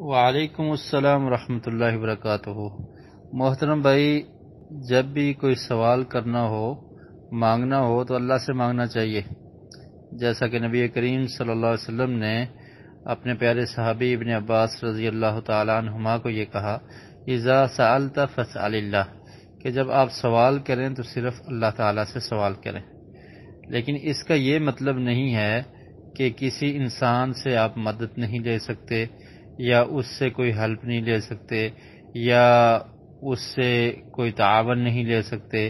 وعلیکم السلام ورحمۃ اللہ وبرکاتہ۔ محترم بھائی، جب بھی کوئی سوال کرنا ہو، مانگنا ہو تو اللہ سے مانگنا چاہیے، جیسا کہ نبی کریم صلی اللہ علیہ وسلم نے اپنے پیارے صحابی ابن عباس رضی اللہ تعالیٰ عنہما کو یہ کہا، اذا سألت فاسأل اللہ، کہ جب آپ سوال کریں تو صرف اللہ تعالیٰ سے سوال کریں۔ لیکن اس کا یہ مطلب نہیں ہے کہ کسی انسان سے آپ مدد نہیں لے سکتے، یا اس سے کوئی ہیلپ نہیں لے سکتے، یا اس سے کوئی تعاون نہیں لے سکتے،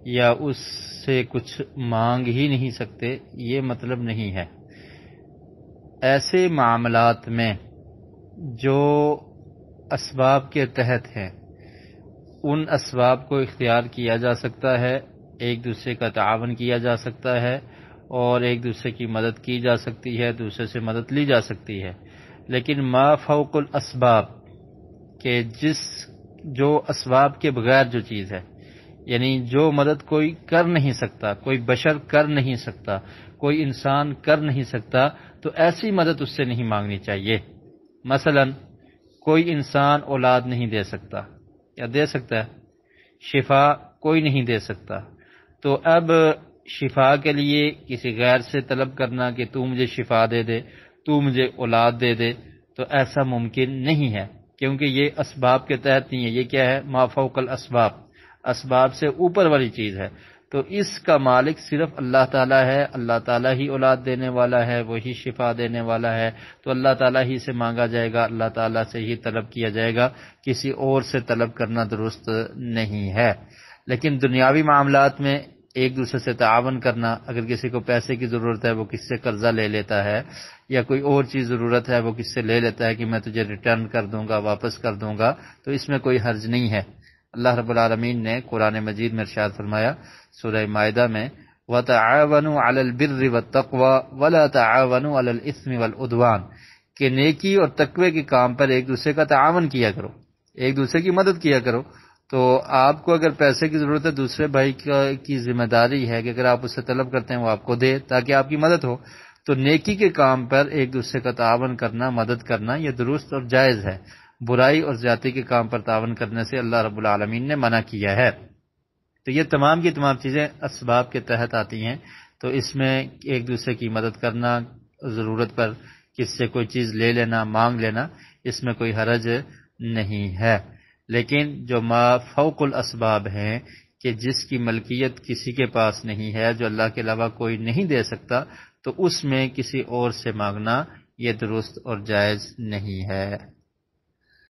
یا اس سے کچھ مانگ ہی نہیں سکتے، یہ مطلب نہیں ہے۔ ایسے معاملات میں جو اسباب کے تحت ہیں، ان اسباب کو اختیار کیا جا سکتا ہے، ایک دوسرے کا تعاون کیا جا سکتا ہے، اور ایک دوسرے کی مدد کی جا سکتی ہے، دوسرے سے مدد لی جا سکتی ہے۔ لیکن ما فوق الاسباب، کہ جو اسباب کے بغیر جو چیز ہے، یعنی جو مدد کوئی کر نہیں سکتا، کوئی بشر کر نہیں سکتا، کوئی انسان کر نہیں سکتا، تو ایسی مدد اس سے نہیں مانگنی چاہیے۔ مثلا کوئی انسان اولاد نہیں دے سکتا، یا دے سکتا ہے؟ شفا کوئی نہیں دے سکتا، تو اب شفا کے لیے کسی غیر سے طلب کرنا کہ تو مجھے شفا دے دے، تو مجھے اولاد دے دے، تو ایسا ممکن نہیں ہے، کیونکہ یہ اسباب کے تحت نہیں ہے۔ یہ کیا ہے؟ ما فوق الاسباب، اسباب سے اوپر والی چیز ہے۔ تو اس کا مالک صرف اللہ تعالیٰ ہے، اللہ تعالیٰ ہی اولاد دینے والا ہے، وہی شفا دینے والا ہے، تو اللہ تعالیٰ ہی سے مانگا جائے گا، اللہ تعالیٰ سے ہی طلب کیا جائے گا، کسی اور سے طلب کرنا درست نہیں ہے۔ لیکن دنیاوی معاملات میں ایک دوسرے سے تعاون کرنا، اگر کسی کو پیسے کی ضرورت ہے وہ کس سے قرضہ لے لیتا ہے، یا کوئی اور چیز ضرورت ہے وہ کس سے لے لیتا ہے کہ میں تجھے ریٹرن کر دوں گا، واپس کر دوں گا، تو اس میں کوئی حرج نہیں ہے۔ اللہ رب العالمین نے قرآن مجید میں ارشاد فرمایا سورہ مائدہ میں، وَتَعَاوَنُوا عَلَى الْبِرِّ وَالتَّقْوَى وَلَا تَعَاوَنُوا عَلَى الْإِثْمِ وَالْعُدْوَانِ، کہ نیکی اور تقوی کے کام پر ایک دوسرے کا تعاون کیا کرو، ایک دوسرے کی مدد کیا کرو۔ تو آپ کو اگر پیسے کی ضرورت ہے، دوسرے بھائی کی ذمہ داری ہے کہ اگر آپ اس سے طلب کرتے ہیں وہ آپ کو دے تاکہ آپ کی مدد ہو۔ تو نیکی کے کام پر ایک دوسرے کا تعاون کرنا، مدد کرنا، یہ درست اور جائز ہے۔ برائی اور زیادتی کے کام پر تعاون کرنے سے اللہ رب العالمین نے منع کیا ہے۔ تو یہ تمام کی تمام چیزیں اسباب کے تحت آتی ہیں، تو اس میں ایک دوسرے کی مدد کرنا، ضرورت پر کس سے کوئی چیز لے لینا، مانگ لینا، اس میں کوئی حرج نہیں ہے۔ لیکن جو ما فوق الاسباب ہیں، کہ جس کی ملکیت کسی کے پاس نہیں ہے، جو اللہ کے علاوہ کوئی نہیں دے سکتا، تو اس میں کسی اور سے مانگنا یہ درست اور جائز نہیں ہے۔